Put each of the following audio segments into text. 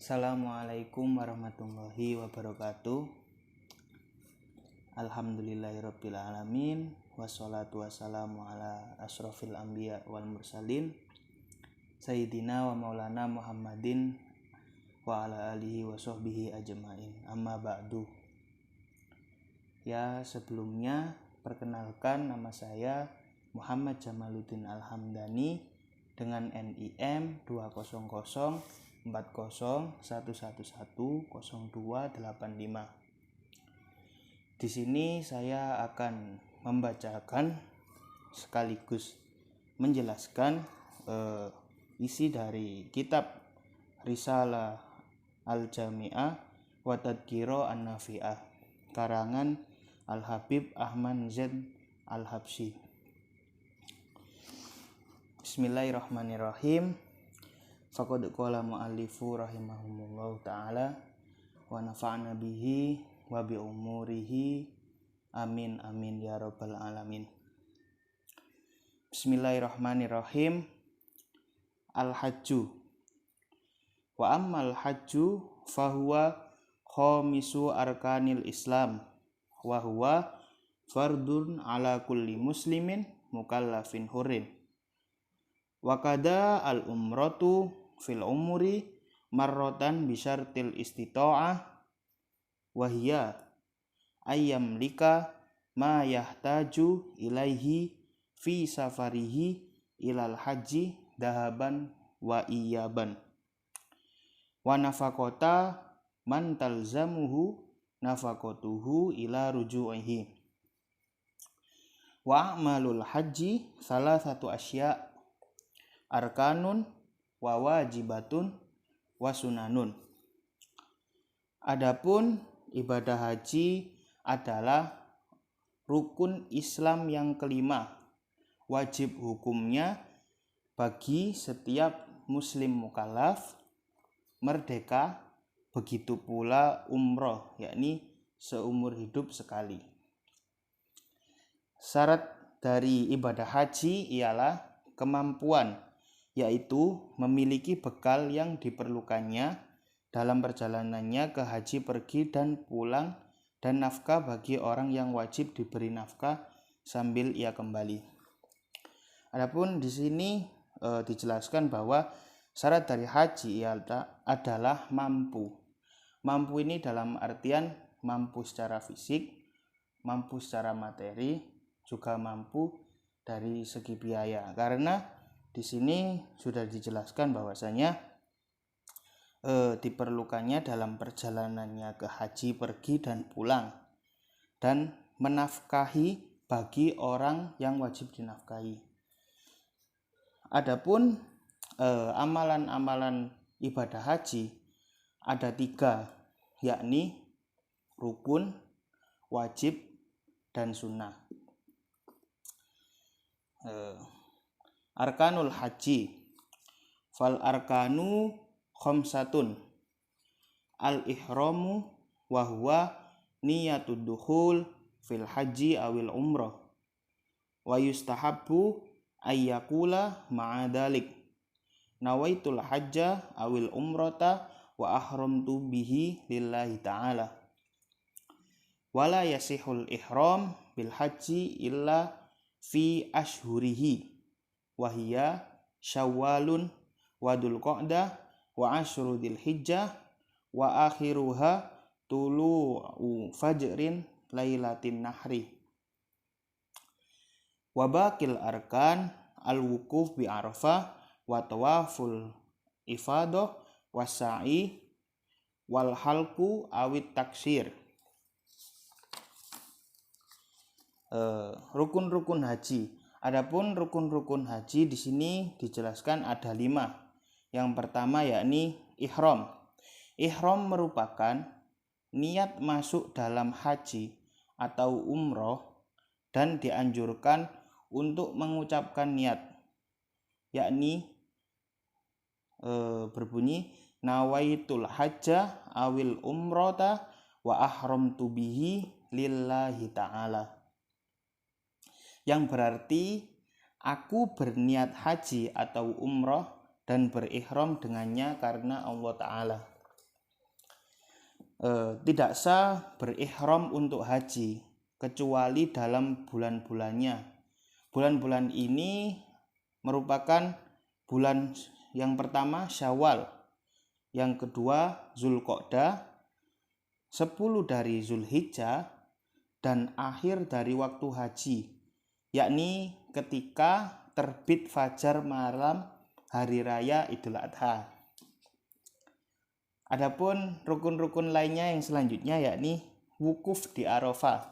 Assalamualaikum warahmatullahi wabarakatuh. Alhamdulillahirabbil alamin, wassalatu wassalamu ala asyrofil anbiya wal mursalin Sayyidina wa maulana Muhammadin wa ala alihi wa sahbihi ajma'in. Amma ba'du. Ya, sebelumnya perkenalkan, nama saya Muhammad Jamaluddin Alhamdani dengan NIM 20040110185. Di sini saya akan membacakan sekaligus menjelaskan isi dari kitab Risalah Al-Jami'ah wa Tadhkiro An-Nafi'ah karangan Al-Habib Ahmad Z Al-Habsyi. Bismillahirrahmanirrahim. Faqad qala mu'allifu rahimahumullahu ta'ala wa nafa'na bihi wa bi umurihi amin amin ya rabbal alamin. Bismillahirrahmanirrahim. Al-hajju wa ammal hajju fahuwa khamisu arkanil islam wa huwa fardun ala kulli muslimin mukallafin hurin wa kada al umratu fil umuri marratan bisyartil istita'ah wa hiya ayyam lika ma yahtaju ilaihi fi safarihi ilal haji dahaban wa iyaban wa nafaqata man talzamuhu nafaqatuhu ila ruju'ihi wa a'malul haji salasatu asya' arkanun wa wajibatun wa sunanun. Adapun ibadah haji adalah rukun Islam yang kelima, wajib hukumnya bagi setiap muslim mukallaf, merdeka, begitu pula umroh, yakni seumur hidup sekali. Syarat dari ibadah haji ialah kemampuan, yaitu memiliki bekal yang diperlukannya dalam perjalanannya ke haji pergi dan pulang, dan nafkah bagi orang yang wajib diberi nafkah sambil ia kembali. Adapun di sini dijelaskan bahwa syarat dari haji adalah mampu. Mampu ini dalam artian mampu secara fisik, mampu secara materi, juga mampu dari segi biaya. Karena di sini sudah dijelaskan bahwasanya diperlukannya dalam perjalanannya ke haji pergi dan pulang, dan menafkahi bagi orang yang wajib dinafkahi. Adapun amalan-amalan ibadah haji ada 3, yakni rukun, wajib, dan sunnah. Arkanul haji fal arkanu khamsatun al ihramu wa huwa niyatud dukhul fil haji awil umrah wa yustahabbu ayyakula ma'adalik nawaitul hajja awil umrata wa ahramtu bihi lillahi ta'ala wala yasihul ihram bil haji illa fi ashhurihi wahiyya syawalun wa dzulqa'dah wa asyru dzilhijjah wa akhiruha tulu'u fajrin lailatin nahri wa baqil arkan al-wuquf bi arafah wa tawaful ifadah wa sa'i wal halqu awit taksir. Rukun-rukun haji. Adapun rukun-rukun haji di sini dijelaskan ada 5. Yang pertama yakni ihram. Ihram merupakan niat masuk dalam haji atau umroh dan dianjurkan untuk mengucapkan niat, yakni berbunyi nawaitul hajja awil umrota wa ahramtu bihi lillahi ta'ala, yang berarti aku berniat haji atau umroh dan berihram dengannya karena Allah Ta'ala. tidak sah berihram untuk haji kecuali dalam bulan-bulannya. Bulan-bulan ini merupakan bulan yang pertama Syawal, yang kedua Zulqa'dah, 10 dari Zulhijjah, dan akhir dari waktu haji, yakni ketika terbit fajar malam hari raya Idul Adha. Adapun rukun-rukun lainnya yang selanjutnya yakni wukuf di Arafah.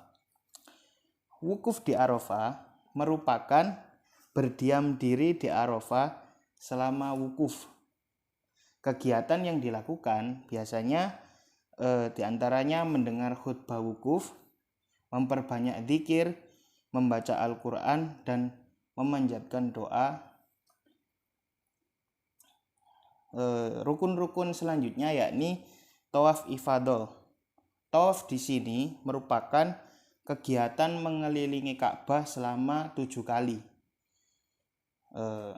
Wukuf di Arafah merupakan berdiam diri di Arafah selama wukuf. Kegiatan yang dilakukan biasanya diantaranya mendengar khutbah wukuf, memperbanyak dzikir, membaca Al-Quran, dan memanjatkan doa. Rukun-rukun selanjutnya yakni tawaf ifadah. Tawaf di sini merupakan kegiatan mengelilingi Ka'bah selama 7 kali.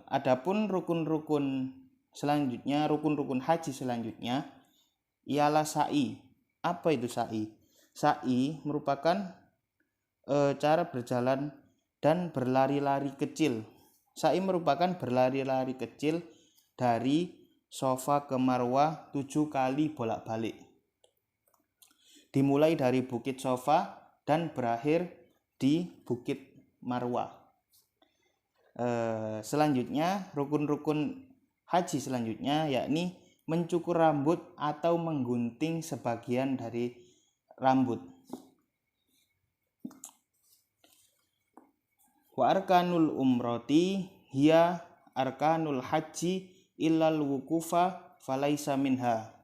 Adapun rukun-rukun selanjutnya, rukun-rukun haji selanjutnya ialah sa'i. Apa itu sa'i? Sa'i merupakan cara berjalan dan berlari-lari kecil. Sa'i merupakan berlari-lari kecil dari Safa ke Marwah 7 kali bolak-balik. Dimulai dari Bukit Safa dan berakhir di Bukit Marwah. Selanjutnya, rukun-rukun haji selanjutnya yakni mencukur rambut atau menggunting sebagian dari rambut. Wa arkanul umrati hiya arkanul haji illal wukufa falaisa minha.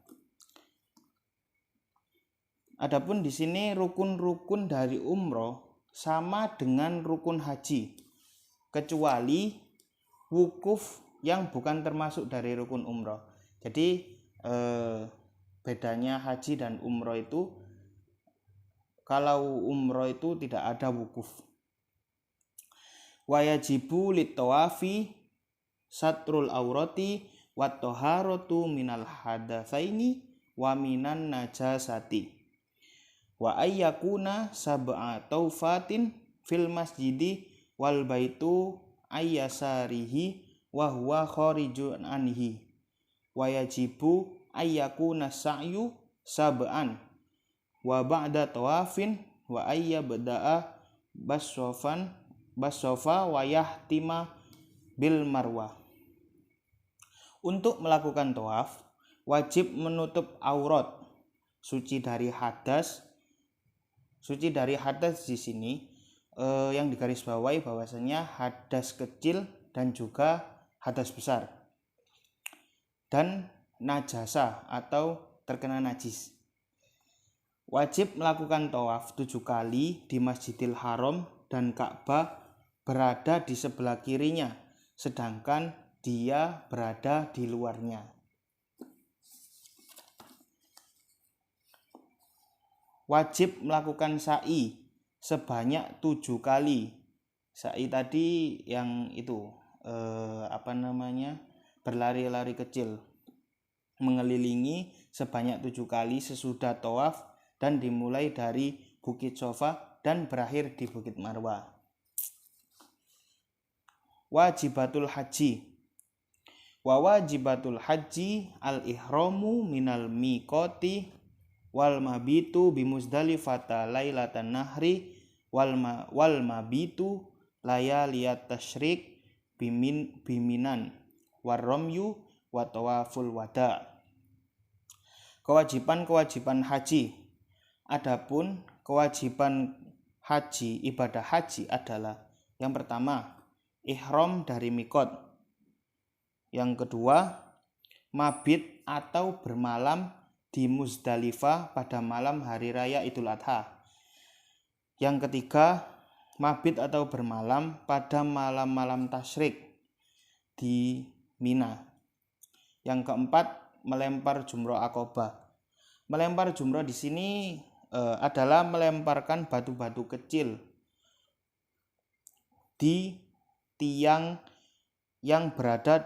Adapun di sini rukun-rukun dari umroh sama dengan rukun haji, kecuali wukuf yang bukan termasuk dari rukun umroh. Jadi bedanya haji dan umroh itu, kalau umroh itu tidak ada wukuf. Wa yajibu litawafi satrul aurati wat taharatu minal hadatsaini wa minan najasati wa ayyakuna sab'a taufatin fil masjidi wal baitu ayyasarihi wa huwa kharijun anhi wa yajibu ayyakuna sa'yu sab'an wa ba'da tawafin wa ayyabda'a bassofa wa yahtima bil marwah. Untuk melakukan tawaf wajib menutup aurat, suci dari hadas. Suci dari hadas di sini yang digarisbawahi bahwasanya hadas kecil dan juga hadas besar, dan najasa atau terkena najis. Wajib melakukan tawaf 7 kali di Masjidil Haram dan Ka'bah berada di sebelah kirinya, sedangkan dia berada di luarnya. Wajib melakukan sa'i sebanyak 7 kali. Sa'i tadi yang itu berlari-lari kecil, mengelilingi sebanyak 7 kali sesudah tawaf dan dimulai dari Bukit Safa dan berakhir di Bukit Marwah. Wajibatul haji. Wa wajibatul haji al-ihramu minal miqati wal mabitu bimuzdalifata lailatan nahri wal mabitu layaliyat tasyrik biminan warramyu wa tawaful wada. Kewajiban haji. Adapun kewajiban haji, ibadah haji adalah yang pertama, ihram dari mikot. Yang kedua, mabit atau bermalam di Muzdalifah pada malam hari raya Idul Adha. Yang ketiga, mabit atau bermalam pada malam-malam tasyrik di Mina. Yang keempat, melempar jumroh Aqobah. Melempar jumroh di sini adalah melemparkan batu-batu kecil di tiang yang berada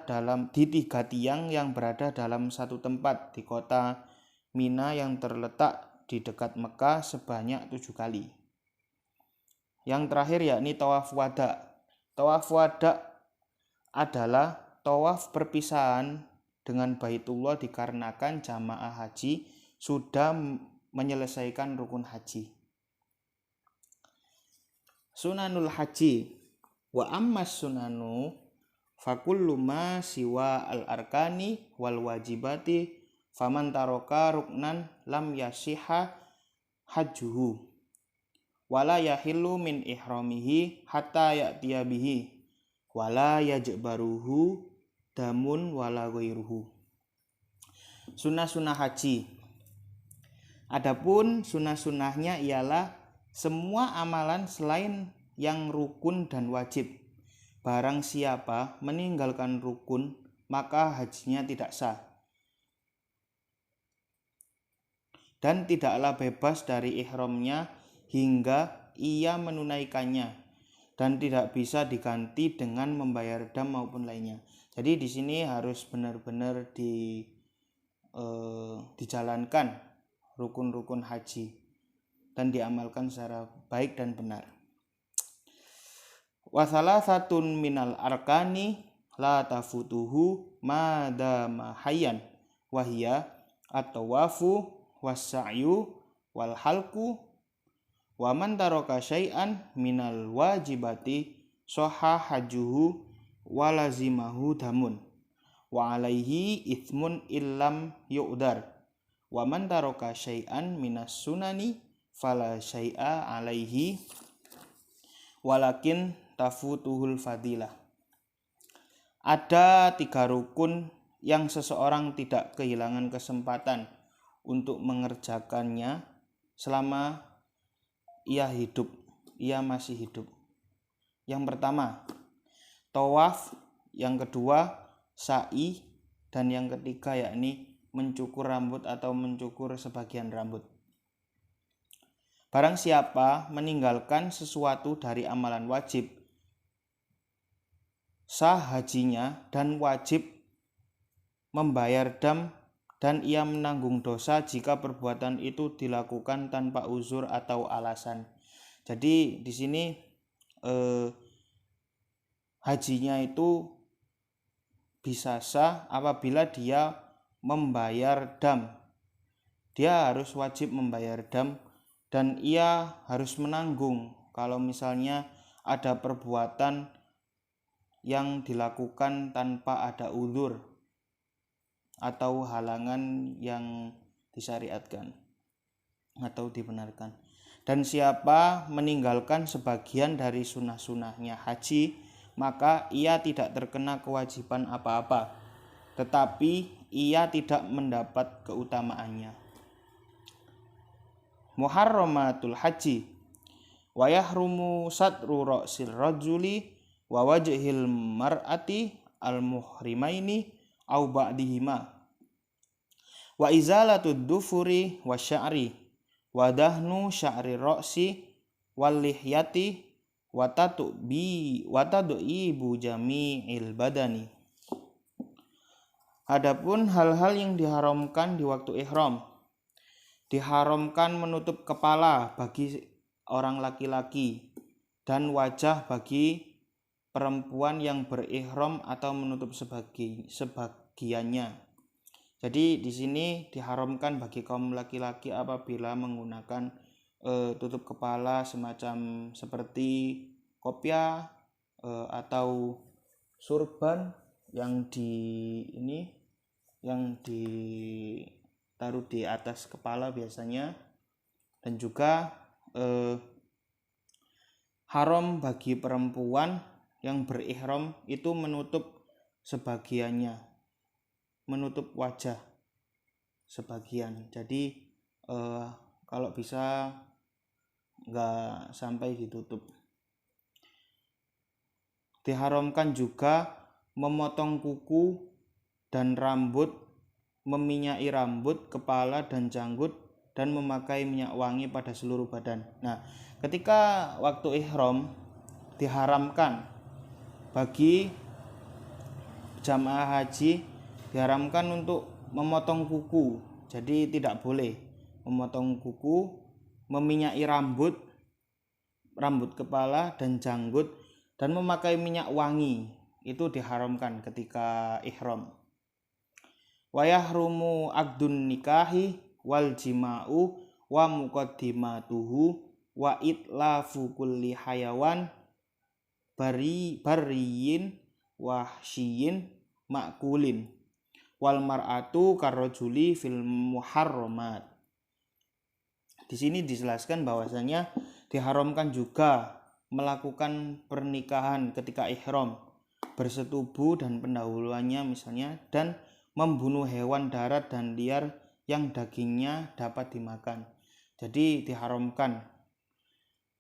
di 3 tiang yang berada dalam satu tempat di kota Mina yang terletak di dekat Mekah sebanyak 7 kali. Yang terakhir yakni tawaf wada. Tawaf wada adalah tawaf perpisahan dengan Baitullah dikarenakan jamaah haji sudah menyelesaikan rukun haji. Sunanul haji wa ammas sunanu fakullu ma siwa al-arkani wal wajibati faman taroka ruknan lam yasiha hajjuhu wala yahillu min ihramihi hatta ya'tiya bihi wala yajbaruhu damun wala ghairuhu. Sunnah-sunnah haji. Adapun sunnah-sunnahnya ialah semua amalan selain yang rukun dan wajib. Barang siapa meninggalkan rukun, maka hajinya tidak sah. Dan tidaklah bebas dari ihramnya hingga ia menunaikannya, dan tidak bisa diganti dengan membayar dam maupun lainnya. Jadi di sini harus benar-benar dijalankan rukun-rukun haji dan diamalkan secara baik dan benar. Wa salasatun minal arkani la tafutuhu madama hayyan wa hiya at-tawafu was-sa'yu wal halqu wa man taraka syai'an minal wajibati sahha hajjuhu wa lazimahu damun wa alaihi ithmun illam yu'dar wa man taraka syai'an minas sunani fala syai'a alaihi walakin tafutuhul fadilah. Ada 3 rukun yang seseorang tidak kehilangan kesempatan untuk mengerjakannya selama ia masih hidup. Yang pertama, tawaf, yang kedua, sa'i, dan yang ketiga yakni mencukur rambut atau mencukur sebagian rambut. Barang siapa meninggalkan sesuatu dari amalan wajib, sah hajinya dan wajib membayar dam, dan ia menanggung dosa jika perbuatan itu dilakukan tanpa uzur atau alasan. Jadi di sini hajinya itu bisa sah apabila dia membayar dam. Dia harus wajib membayar dam dan ia harus menanggung kalau misalnya ada perbuatan yang dilakukan tanpa ada uzur atau halangan yang disyariatkan atau dibenarkan. Dan siapa meninggalkan sebagian dari sunnah-sunnahnya haji, maka ia tidak terkena kewajiban apa-apa, tetapi ia tidak mendapat keutamaannya. Muharramatul haji wa yahrumu satru ra'sil rajuli wa wajhil mar'ati al-muhrimaini au ba'dihima wa izalatud dufuri wa sya'ri wa dahnu sya'ri ra'si wal lihyati wa tad'ibu jami'il badani. Adapun hal-hal yang diharamkan di waktu ihram, diharamkan menutup kepala bagi orang laki-laki dan wajah bagi perempuan yang berihram atau menutup sebagiannya. Jadi di sini diharamkan bagi kaum laki-laki apabila menggunakan tutup kepala semacam seperti kopiah atau surban yang ditaruh di atas kepala biasanya, dan juga haram bagi perempuan yang berihram itu menutup sebagiannya, menutup wajah sebagian. Jadi kalau bisa nggak sampai ditutup. Diharamkan juga memotong kuku dan rambut, meminyaki rambut, kepala dan janggut, dan memakai minyak wangi pada seluruh badan. Nah, ketika waktu ihram diharamkan bagi jamaah haji, diharamkan untuk memotong kuku. Jadi tidak boleh memotong kuku, meminyaki rambut kepala dan janggut, dan memakai minyak wangi. Itu diharamkan ketika ihram. Wa yahrumu aqdun nikahi wal jima'u wa muqaddimatuhu wa itlafu kulli hayawan bariyin wahsyiyin makulin wal mar'atu karrajuli fil muharramat. Di sini dijelaskan bahwasanya diharamkan juga melakukan pernikahan ketika ihram, bersetubuh dan pendahuluannya misalnya, dan membunuh hewan darat dan liar yang dagingnya dapat dimakan. Jadi diharamkan.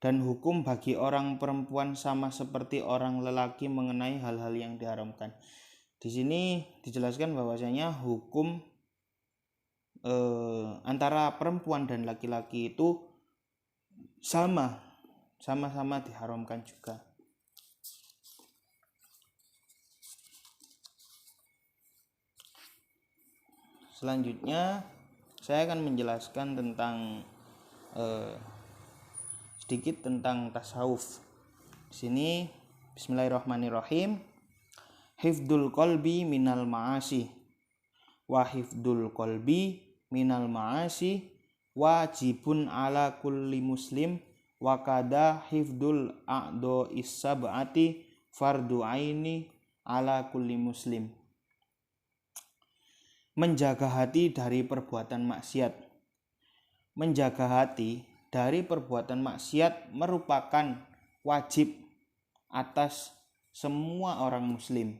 Dan hukum bagi orang perempuan sama seperti orang lelaki mengenai hal-hal yang diharamkan. Di sini dijelaskan bahwasanya hukum antara perempuan dan laki-laki itu sama-sama diharamkan juga. Selanjutnya saya akan menjelaskan tentang sedikit tentang tasawuf. Di sini bismillahirrahmanirrahim. Hifdul qalbi minal ma'asi wa hifdul qalbi minal ma'asi wajibun ala kulli muslim wa kada hifdul a'do is-sab'ati fardu aini ala kulli muslim. Menjaga hati dari perbuatan maksiat. Menjaga hati dari perbuatan maksiat merupakan wajib atas semua orang muslim.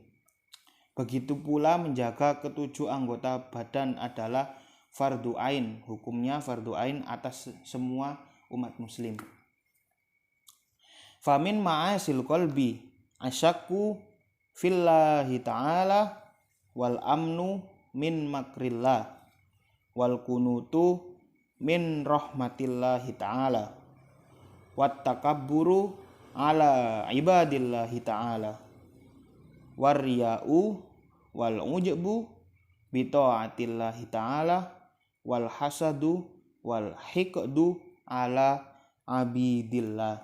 Begitu pula menjaga ketujuh anggota badan adalah fardu ain. Hukumnya fardu ain atas semua umat muslim. Famin ma'asil qalbi asyakku fillahi ta'ala wal amnu min makrillah wal kunutu min rahmatillahi ta'ala wat takabburu ala ibadillahi ta'ala warriya'u wal ujbu bi ta'atillahi ta'ala wal hasadu wal hiqdu ala abidillah.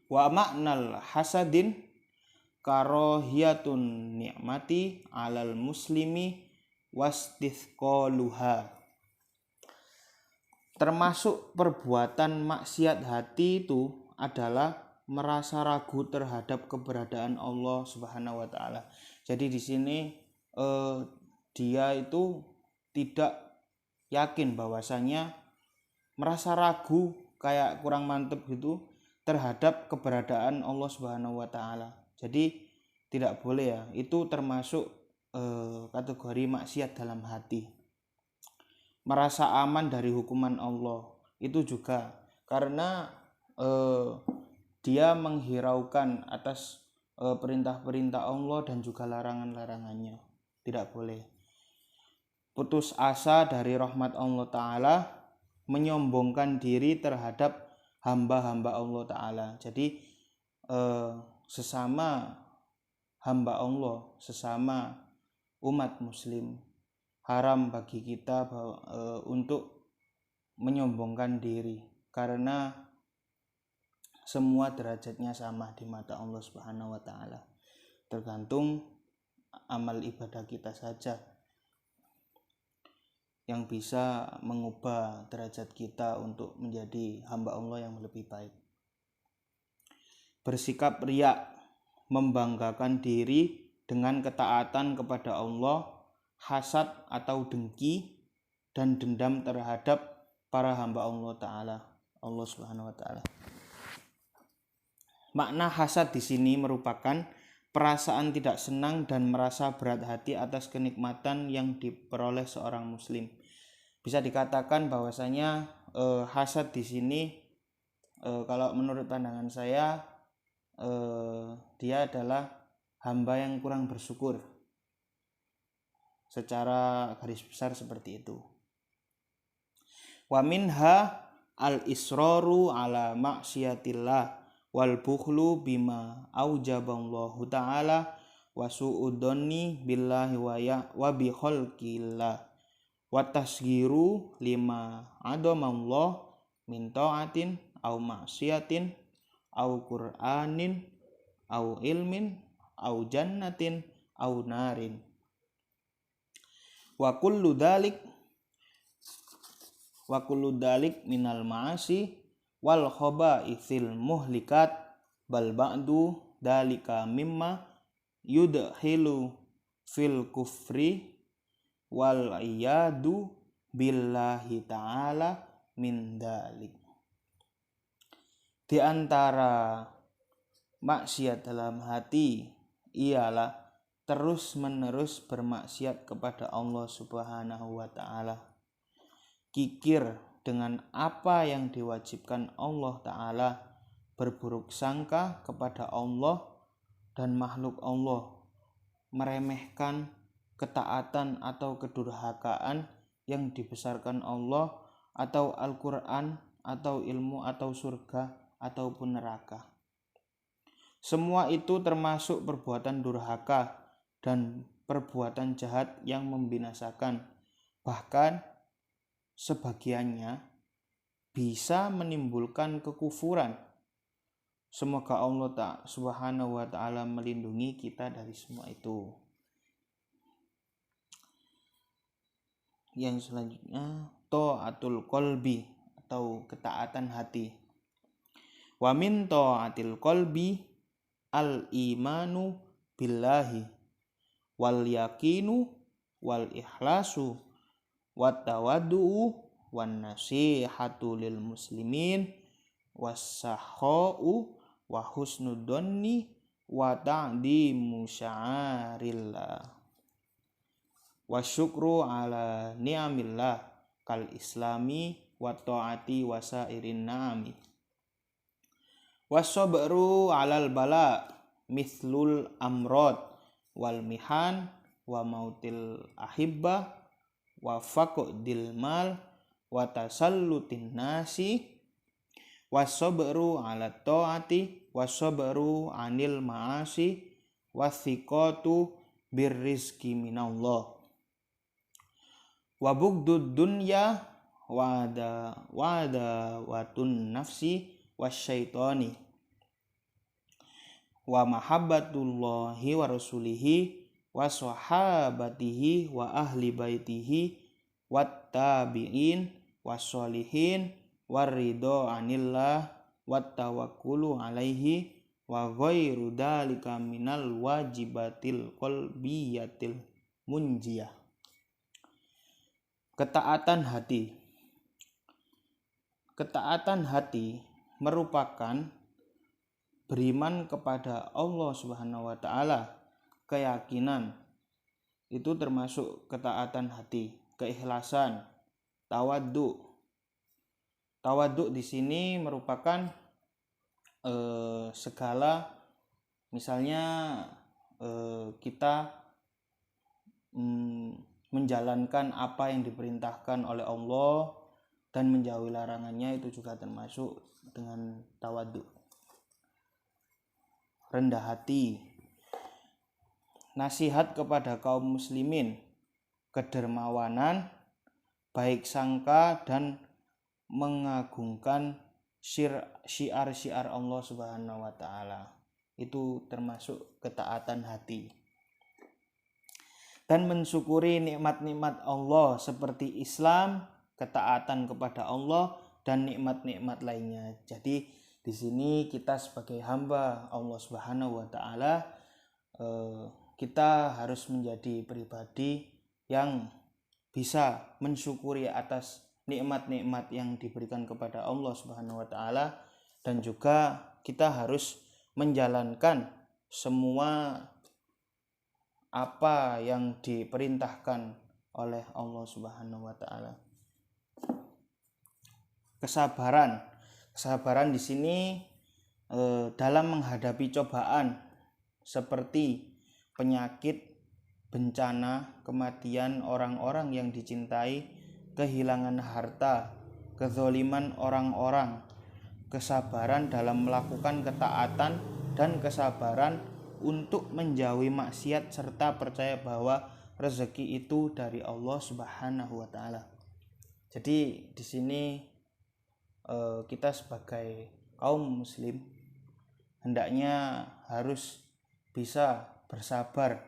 Wa ma'nal hasadin karohiyatun ni'mati alal muslimi wastithqaluha. Termasuk perbuatan maksiat hati itu adalah merasa ragu terhadap keberadaan Allah Subhanahu wa taala. Jadi di sini dia itu tidak yakin bahwasanya merasa ragu kayak kurang mantep gitu terhadap keberadaan Allah Subhanahu wa taala. Jadi tidak boleh ya, itu termasuk kategori maksiat dalam hati. Merasa aman dari hukuman Allah itu juga karena dia menghiraukan atas perintah-perintah Allah dan juga larangan-larangannya. Tidak boleh. Putus asa dari rahmat Allah Ta'ala, menyombongkan diri terhadap hamba-hamba Allah Ta'ala. Jadi sesama hamba Allah, sesama umat muslim, haram bagi kita untuk menyombongkan diri karena semua derajatnya sama di mata Allah Subhanahu wa taala. Tergantung amal ibadah kita saja yang bisa mengubah derajat kita untuk menjadi hamba Allah yang lebih baik. Bersikap riya, membanggakan diri dengan ketaatan kepada Allah, hasad atau dengki dan dendam terhadap para hamba Allah Ta'ala, Allah Subhanahu wa taala. Makna hasad di sini merupakan perasaan tidak senang dan merasa berat hati atas kenikmatan yang diperoleh seorang muslim. Bisa dikatakan bahwasanya hasad di sini kalau menurut pandangan saya dia adalah hamba yang kurang bersyukur. Secara garis besar seperti itu. Wa minha al-israru ala maksiatillah wal bukhlu bima aujaballahu ta'ala wa su'udonni billahi wa bi khalqillah wa tasghiru lima adamallah min ta'atin au maksiatin au qur'anin au ilmin au jannatin au narin wa kullu dalik minal ma'asi wal khaba'ithil muhlikat bal ba'du dalika mimma yudhilu fil kufri wal iyadu billahi ta'ala min dalik. Di antara maksiat dalam hati ialah terus-menerus bermaksiat kepada Allah Subhanahu wa ta'ala, kikir dengan apa yang diwajibkan Allah ta'ala, berburuk sangka kepada Allah dan makhluk Allah, meremehkan ketaatan atau kedurhakaan yang dibesarkan Allah atau Al-Quran atau ilmu atau surga ataupun neraka. Semua itu termasuk perbuatan durhaka dan perbuatan jahat yang membinasakan. Bahkan sebagiannya bisa menimbulkan kekufuran. Semoga Allah Subhanahu wa ta'ala melindungi kita dari semua itu. Yang selanjutnya ta'atul qalbi atau ketaatan hati. Wa min ta'atil qalbi al-imanu billahi wal yakinu wal ikhlasu wat tawaddu'u wan nasihatu lil muslimin was-sakha'u wa husnudonni wa ta'dimu sya'arillah wa syukru ala ni'amillah kal islami wa ta'ati wa sairin na'ami was-sabru alal bala mithlul amrod wal mihan wa mautil ahibbah wa faqdil mal wa tasallutin nasi was-sabru ala ta'ati was-sabru anil ma'asi wathiqatu birrizqi minallah wa bugdud dunya wa watun nafsi wasyaitani wa mahabbatullahi wa rasulihi wa sahabatihi wa ahli baitihi wat tabi'in wassolihin waridho anillah wat tawakkulu alaihi wa ghairu dalika minal wajibatil qalbiyatil munjiyah. Ketaatan hati. Ketaatan hati merupakan beriman kepada Allah Subhanahu wa ta'ala, keyakinan. Itu termasuk ketaatan hati, keikhlasan, tawaddu. Tawaddu di sini merupakan segala, misalnya kita menjalankan apa yang diperintahkan oleh Allah dan menjauhi larangannya, itu juga termasuk dengan tawaddu. Rendah hati, nasihat kepada kaum muslimin, kedermawanan, baik sangka dan mengagungkan syiar-syiar Allah Subhanahu wa ta'ala. Itu termasuk ketaatan hati. Dan mensyukuri nikmat-nikmat Allah seperti Islam, ketaatan kepada Allah dan nikmat-nikmat lainnya. Jadi di sini kita sebagai hamba Allah Subhanahu wa ta'ala, kita harus menjadi pribadi yang bisa mensyukuri atas nikmat-nikmat yang diberikan kepada Allah Subhanahu wa ta'ala, dan juga kita harus menjalankan semua apa yang diperintahkan oleh Allah Subhanahu wa ta'ala. Kesabaran di sini dalam menghadapi cobaan seperti penyakit, bencana, kematian orang-orang yang dicintai, kehilangan harta, kezaliman orang-orang, kesabaran dalam melakukan ketaatan dan kesabaran untuk menjauhi maksiat serta percaya bahwa rezeki itu dari Allah Subhanahu wa taala. Jadi di sini kita sebagai kaum muslim hendaknya harus bisa bersabar,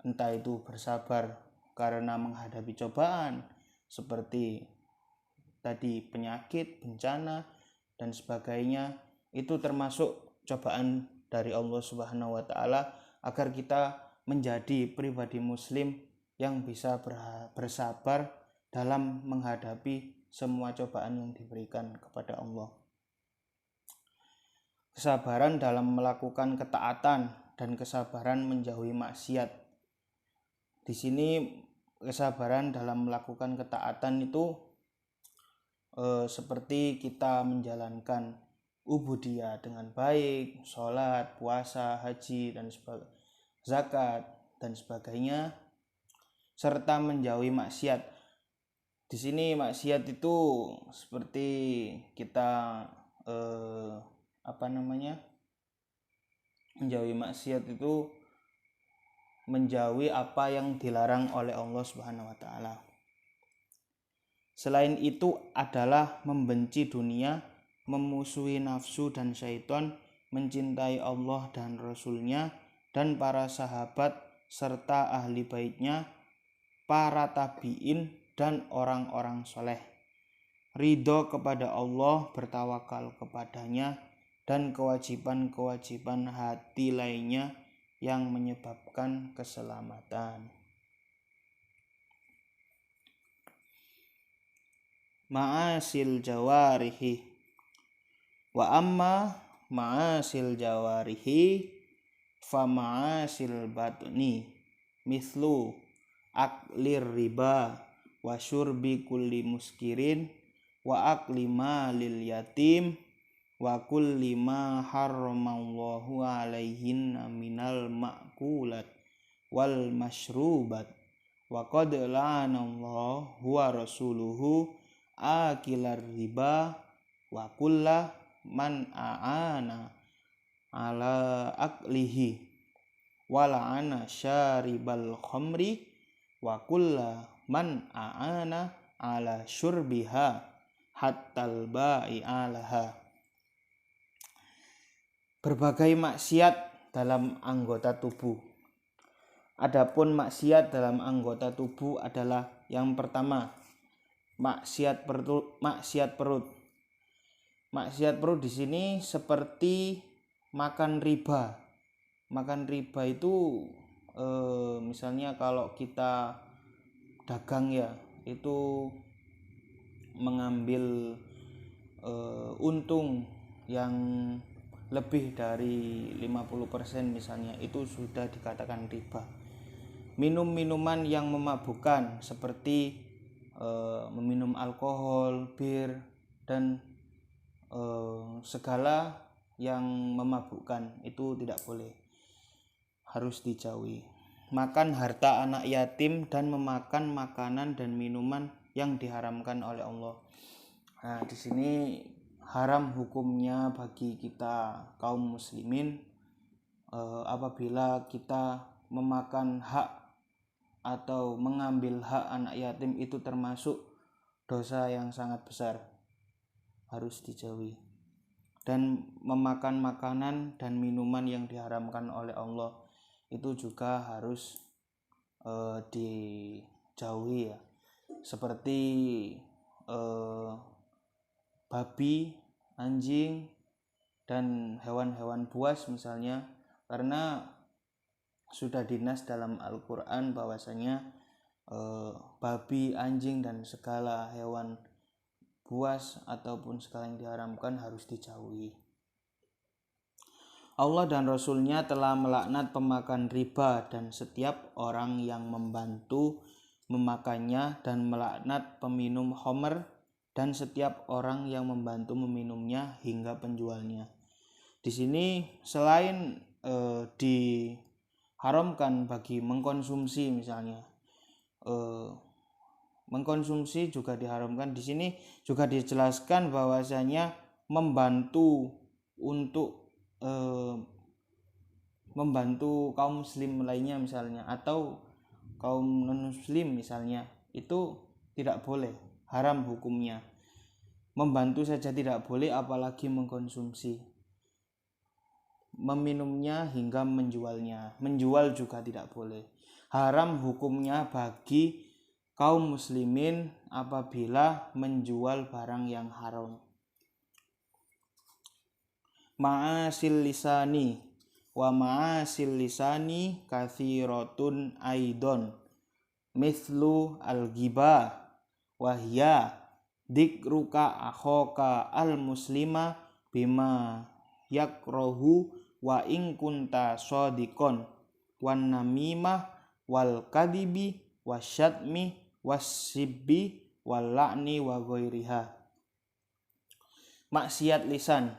entah itu bersabar karena menghadapi cobaan seperti tadi penyakit, bencana dan sebagainya, itu termasuk cobaan dari Allah Subhanahu wa taala agar kita menjadi pribadi muslim yang bisa bersabar dalam menghadapi semua cobaan yang diberikan kepada Allah. Kesabaran dalam melakukan ketaatan dan kesabaran menjauhi maksiat. Di sini kesabaran dalam melakukan ketaatan itu seperti kita menjalankan ubudiyah dengan baik, sholat, puasa, haji, dan zakat dan sebagainya, serta menjauhi maksiat. Di sini maksiat itu seperti kita menjauhi maksiat itu menjauhi apa yang dilarang oleh Allah Subhanahu wa taala. Selain itu adalah membenci dunia, memusuhi nafsu dan syaitan, mencintai Allah dan Rasul-Nya dan para sahabat serta ahli baitnya, para tabi'in dan orang-orang soleh. Ridho kepada Allah, bertawakal kepadanya, dan kewajiban-kewajiban hati lainnya yang menyebabkan keselamatan. Ma'asil jawarihi. Wa amma ma'asil jawarihi fa ma'asil batni mislu aklir riba wa syurbi kulli muskirin wa akli malil yatim wa kulli ma harramallahu alaihinna minal ma'kulat wal mashrubat wa qad la'anallahu wa rasuluhu akilar riba wa kulla man a'ana ala aklihi wa la'ana syaribal khamri wa kulla man a'ana ala syurbiha hattal ba'i'alaha. Berbagai maksiat dalam anggota tubuh. Adapun maksiat dalam anggota tubuh adalah yang pertama, maksiat perut. Maksiat perut di sini seperti makan riba. Makan riba itu misalnya kalau kita dagang ya, itu mengambil untung yang lebih dari 50% misalnya, itu sudah dikatakan riba. Minum-minuman yang memabukkan seperti meminum alkohol, bir, dan segala yang memabukkan itu tidak boleh, harus dijauhi. Makan harta anak yatim dan memakan makanan dan minuman yang diharamkan oleh Allah. Nah, di sini haram hukumnya bagi kita kaum muslimin apabila kita memakan hak atau mengambil hak anak yatim, itu termasuk dosa yang sangat besar, harus dijauhi. Dan memakan makanan dan minuman yang diharamkan oleh Allah itu juga harus dijauhi ya, seperti babi, anjing, dan hewan-hewan buas misalnya, karena sudah dinas dalam Al-Quran bahwasanya babi, anjing, dan segala hewan buas ataupun segala yang diharamkan harus dijauhi. Allah dan Rasul-Nya telah melaknat pemakan riba dan setiap orang yang membantu memakannya, dan melaknat peminum khamr dan setiap orang yang membantu meminumnya hingga penjualnya. Di sini selain diharamkan bagi mengkonsumsi, misalnya mengkonsumsi juga diharamkan. Di sini juga dijelaskan bahwasanya membantu untuk membantu kaum muslim lainnya misalnya, atau kaum non-muslim misalnya, itu tidak boleh, haram hukumnya. Membantu saja tidak boleh, apalagi mengkonsumsi, meminumnya hingga menjualnya. Menjual juga tidak boleh. Haram hukumnya bagi kaum muslimin apabila menjual barang yang haram. Ma'asil lisani wa ma'asil lisani kathiratun aidon mithlu al-ghibah wahya dikruka akhoka al-muslima bima yakrohu wa in kunta sodikon wan namimah wal kadibi wasyatmi wassibbi wal la'ni wa ghairiha. Maksiat lisan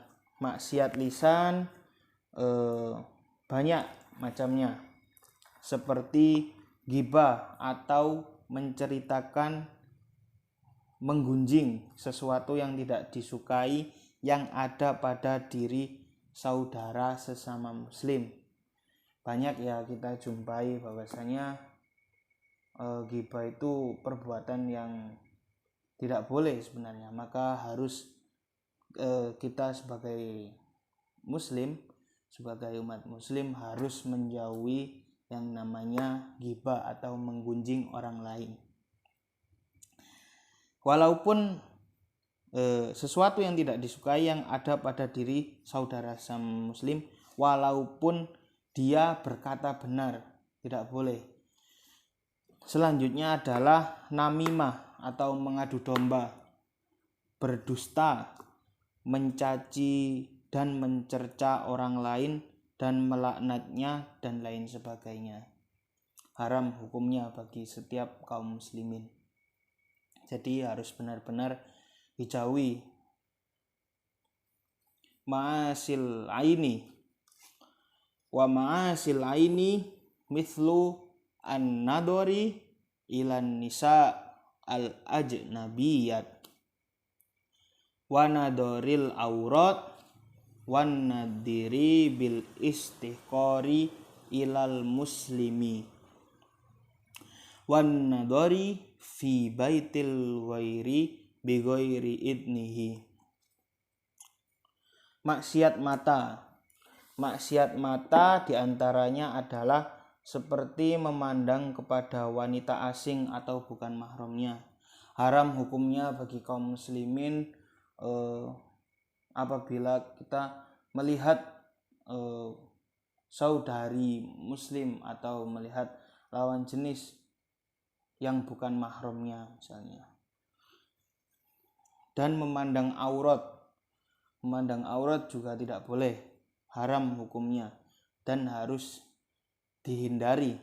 banyak macamnya, seperti ghibah atau menceritakan, menggunjing sesuatu yang tidak disukai yang ada pada diri saudara sesama muslim. Banyak ya kita jumpai bahwasanya ghibah itu perbuatan yang tidak boleh sebenarnya. Maka harus kita sebagai muslim, sebagai umat muslim harus menjauhi yang namanya ghibah atau menggunjing orang lain. Walaupun sesuatu yang tidak disukai yang ada pada diri saudara sesama muslim, walaupun dia berkata benar, tidak boleh. Selanjutnya adalah namimah atau mengadu domba, berdusta, mencaci dan mencerca orang lain dan melaknatnya dan lain sebagainya. Haram hukumnya bagi setiap kaum muslimin. Jadi harus benar-benar dijauhi. Ma'asil aini wa ma'asil aini mithlu an-nadori ilan nisa al-ajnabiyat wa nadoril aurat wan nadiri bil istihqari ilal muslimi wan nadori fi baitil ghairi bi ghairi idnihi. Maksiat mata diantaranya adalah seperti memandang kepada wanita asing atau bukan mahramnya. Haram hukumnya bagi kaum muslimin apabila kita melihat saudari muslim atau melihat lawan jenis yang bukan mahramnya misalnya. Dan memandang aurat juga tidak boleh, haram hukumnya dan harus dihindari.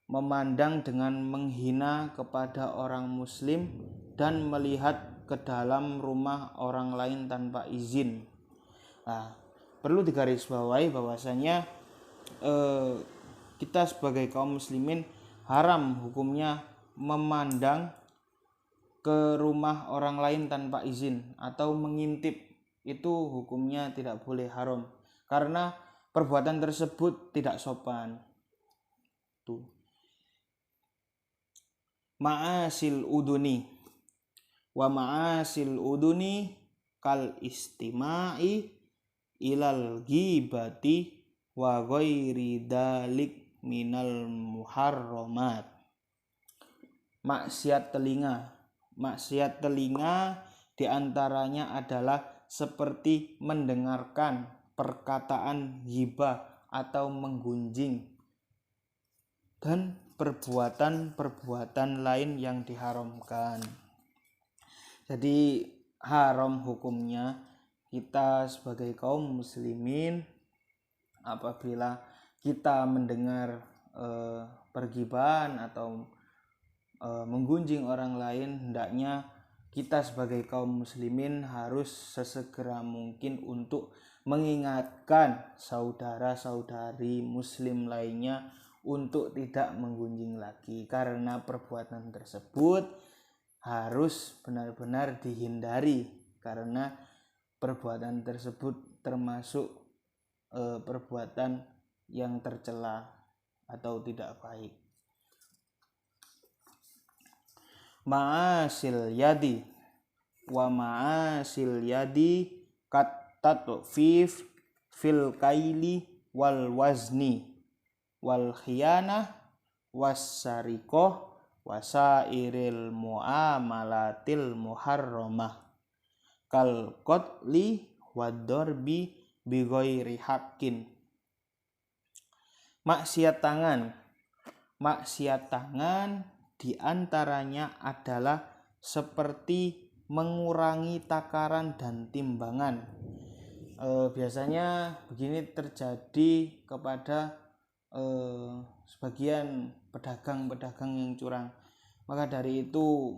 Memandang dengan menghina kepada orang muslim dan melihat ke dalam rumah orang lain tanpa izin. Nah, perlu digarisbawahi bahwasanya kita sebagai kaum muslimin haram hukumnya memandang ke rumah orang lain tanpa izin atau mengintip. Itu hukumnya tidak boleh, haram, karena perbuatan tersebut tidak sopan. Tuh. Ma'asil uduni wa ma'asil uduni kal istima'i ilal ghibati wa ghairi dalik minal muharramat. Maksiat telinga diantaranya adalah seperti mendengarkan perkataan ghibah atau menggunjing dan perbuatan-perbuatan lain yang diharamkan. Jadi haram hukumnya kita sebagai kaum muslimin apabila kita mendengar pergibahan atau menggunjing orang lain, hendaknya kita sebagai kaum muslimin harus sesegera mungkin untuk mengingatkan saudara-saudari muslim lainnya untuk tidak menggunjing lagi, karena perbuatan tersebut harus benar-benar dihindari, karena perbuatan tersebut termasuk perbuatan yang tercela atau tidak baik. ma'asil yadi wa ma'asil yadi fif fil kaili wal wazni wal khiyanah wassarikoh wasairil muamalatil muharramah kal qatli wadorbi bighairi haqqin. Maksiat tangan diantaranya adalah seperti mengurangi takaran dan timbangan. Biasanya begini terjadi kepada sebagian pedagang-pedagang yang curang. Maka dari itu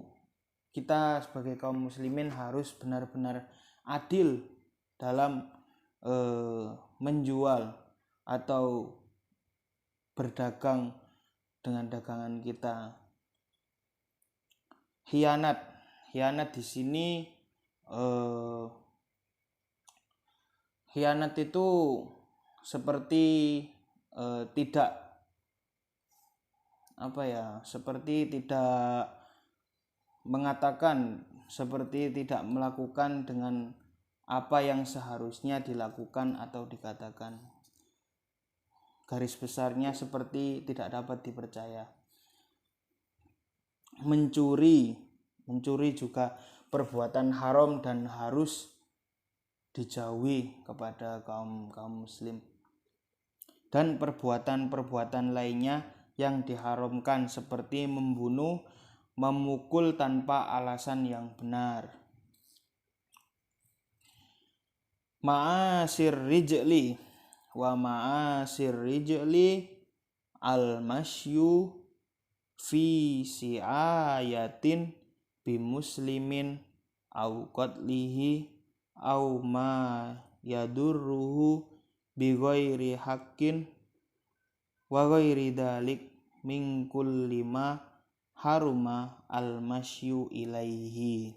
kita sebagai kaum muslimin harus benar-benar adil dalam menjual atau berdagang dengan dagangan kita. Khianat di sini khianat itu seperti seperti tidak mengatakan, seperti tidak melakukan dengan apa yang seharusnya dilakukan atau dikatakan. Garis besarnya seperti tidak dapat dipercaya. Mencuri juga perbuatan haram dan harus dijauhi kepada kaum muslim. Dan perbuatan lainnya yang diharamkan seperti membunuh, memukul tanpa alasan yang benar. Ma'asir rijli wa ma'asir rijli al-masyu fi si'ayatin bimuslimin au qatlihi au ma yadurruhu bighairi haqqin wa ghairi dalik min kulli ma haruma al-masyu ilaihi.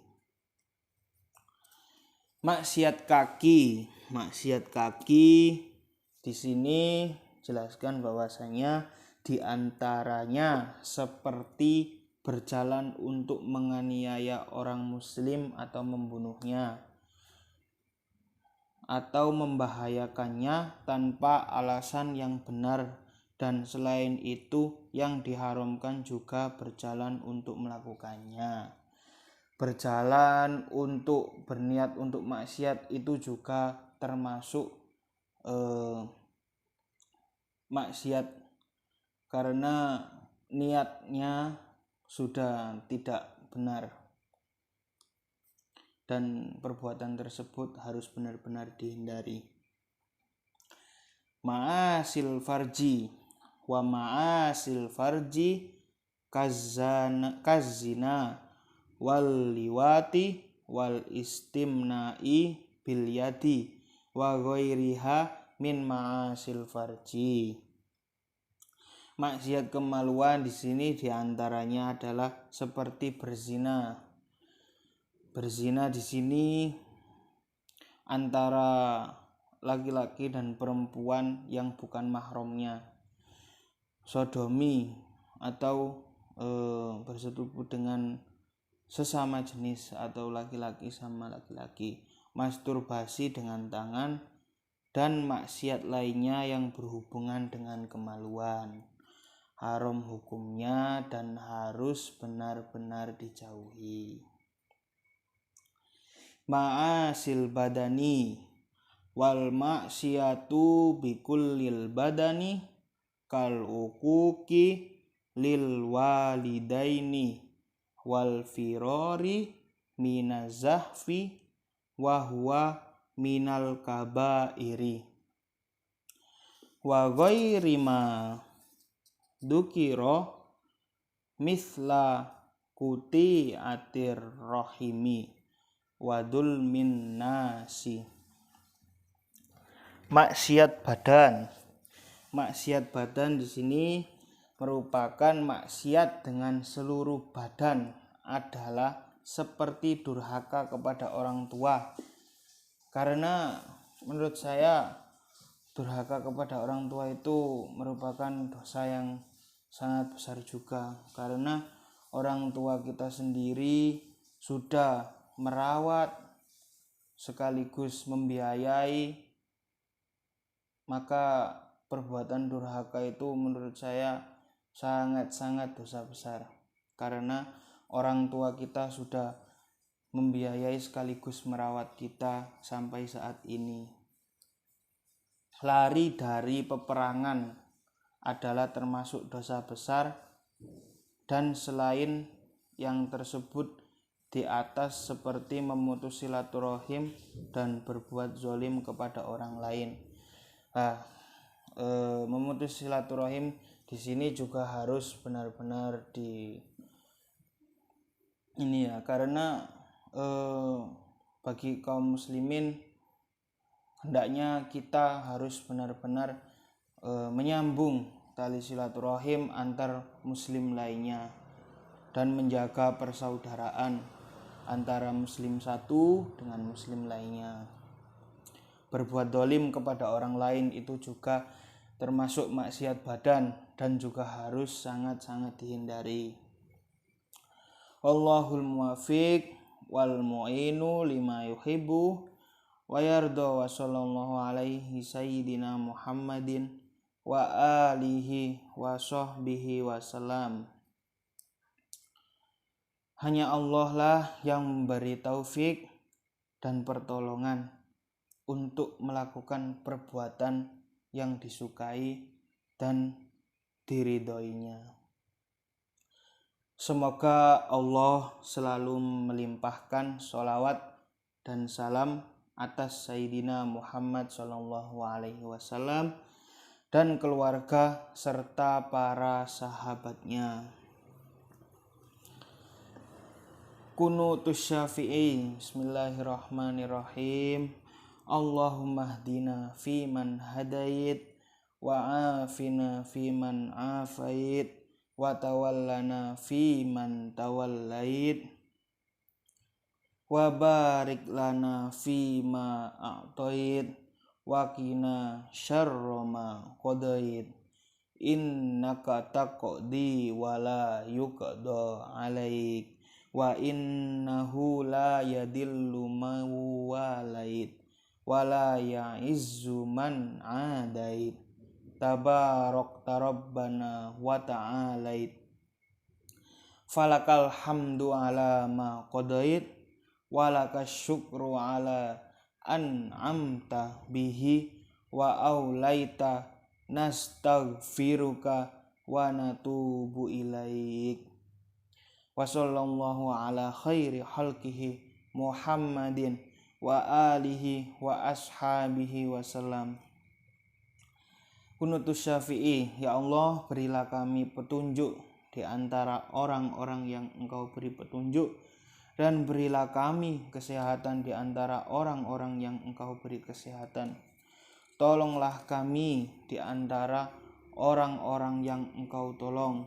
Maksiat kaki di sini jelaskan bahwasanya diantaranya seperti berjalan untuk menganiaya orang muslim atau membunuhnya atau membahayakannya tanpa alasan yang benar, dan selain itu yang diharamkan juga berjalan untuk melakukannya. Berjalan untuk berniat untuk maksiat itu juga termasuk maksiat karena niatnya sudah tidak benar dan perbuatan tersebut harus benar-benar dihindari. Ma'asil farji wa ma'asil farji kazina wal liwati wal istimna'i bil yadi wa ghairiha min ma'asil farji. Maksiat kemaluan di sini diantaranya adalah seperti berzina. Berzina di sini antara laki-laki dan perempuan yang bukan mahramnya. Sodomi atau bersetubuh dengan sesama jenis atau laki-laki sama laki-laki, masturbasi dengan tangan, dan maksiat lainnya yang berhubungan dengan kemaluan. Haram hukumnya dan harus benar-benar dijauhi. Ma'asil badani wal maksiatu bikullil badani kal uquqi lil walidaini wal firari minazahfi wa huwa minal kabairi wa ghairi ma dukiro misla kuti atir rohimi wadul min nasi. Maksiat badan di sini merupakan maksiat dengan seluruh badan, adalah seperti durhaka kepada orang tua. Karena menurut saya durhaka kepada orang tua itu merupakan dosa yang sangat besar juga, karena orang tua kita sendiri sudah merawat sekaligus membiayai, maka perbuatan durhaka itu menurut saya sangat-sangat dosa besar. Karena orang tua kita sudah membiayai sekaligus merawat kita sampai saat ini. Lari dari peperangan adalah termasuk dosa besar, dan selain yang tersebut di atas seperti memutus silaturahim dan berbuat zalim kepada orang lain. Memutus silaturahim di sini juga harus benar-benar karena bagi kaum muslimin hendaknya kita harus benar-benar menyambung tali silaturahim antar muslim lainnya dan menjaga persaudaraan antara muslim satu dengan muslim lainnya. Berbuat dolim kepada orang lain itu juga termasuk maksiat badan dan juga harus sangat-sangat dihindari. Wallahul muwaffiq wal mu'inu lima yuhibbu wa yarda, wa sallallahu alaihi sayyidina Muhammadin wa alihi wa sahbihi wasallam. Hanya Allah lah yang memberi taufik dan pertolongan untuk melakukan perbuatan yang disukai dan diridhoinya. Semoga Allah selalu melimpahkan sholawat dan salam atas Sayyidina Muhammad SAW dan keluarga serta para sahabatnya. Qunutus Syafi'i. Bismillahirrahmanirrahim. Allahumma hdina fiman hadait, wa afina fiman afait, wa tawallana fiman tawallait, wa barik lana fima a'tait, wa qina syarra ma qadait, innaka taqdi wa la yuqda alaik, wa innahu la yadillu man walait, wa la ya'izzu man adait, tabarakta rabbana wa ta'alait, falakal hamdu ala ma qadait, walakas syukru ala an'amta bihi wa aulaita, nastaghfiruka wa natubu ilaik. Wa sallallahu ala khairi khalqihi Muhammadin wa alihi wa ashabihi wasallam. Qunutus Syafi'i. Ya Allah, berilah kami petunjuk di antara orang-orang yang Engkau beri petunjuk, dan berilah kami kesehatan di antara orang-orang yang Engkau beri kesehatan. Tolonglah kami di antara orang-orang yang Engkau tolong,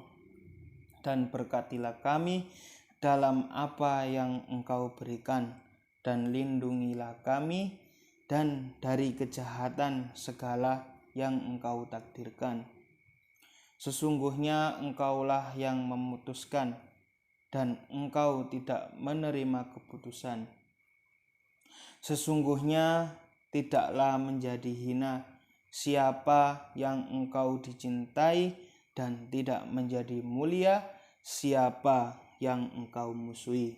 dan berkatilah kami dalam apa yang Engkau berikan, dan lindungilah kami dan dari kejahatan segala yang Engkau takdirkan. Sesungguhnya Engkaulah yang memutuskan, dan Engkau tidak menerima keputusan. Sesungguhnya tidaklah menjadi hina siapa yang Engkau dicintai, dan tidak menjadi mulia siapa yang Engkau musuhi.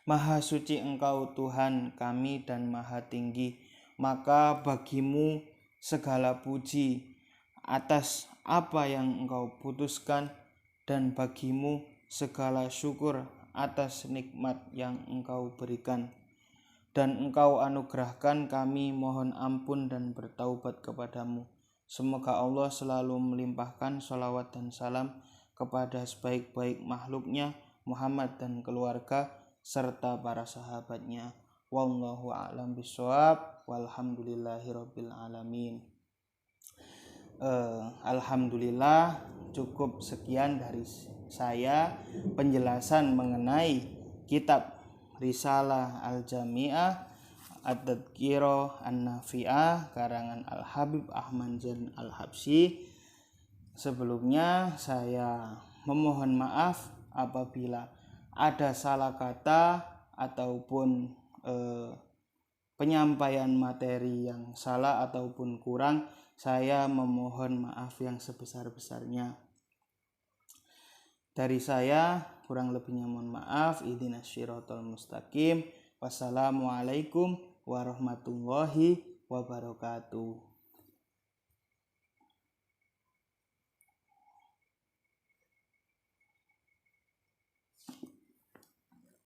Maha suci Engkau Tuhan kami dan maha tinggi, maka bagimu segala puji atas apa yang Engkau putuskan, dan bagimu segala syukur atas nikmat yang Engkau berikan. Dan Engkau anugerahkan kami mohon ampun dan bertaubat kepadamu. Semoga Allah selalu melimpahkan sholawat dan salam kepada sebaik-baik makhluknya, Muhammad dan keluarga serta para sahabatnya. Wallahu a'lam bishawab. Walhamdulillahirabbil alamin. Alhamdulillah, cukup sekian dari saya penjelasan mengenai kitab Risalah Al-Jami'ah At-Tadhkirah An-Nafi'ah karangan Al-Habib Ahmad Zain Al-Habsyi. Sebelumnya saya memohon maaf apabila ada salah kata ataupun penyampaian materi yang salah ataupun kurang. Saya memohon maaf yang sebesar-besarnya. Dari saya kurang lebihnya mohon maaf. Ihdinas syiratal mustaqim. Wassalamualaikum warahmatullahi wabarakatuh.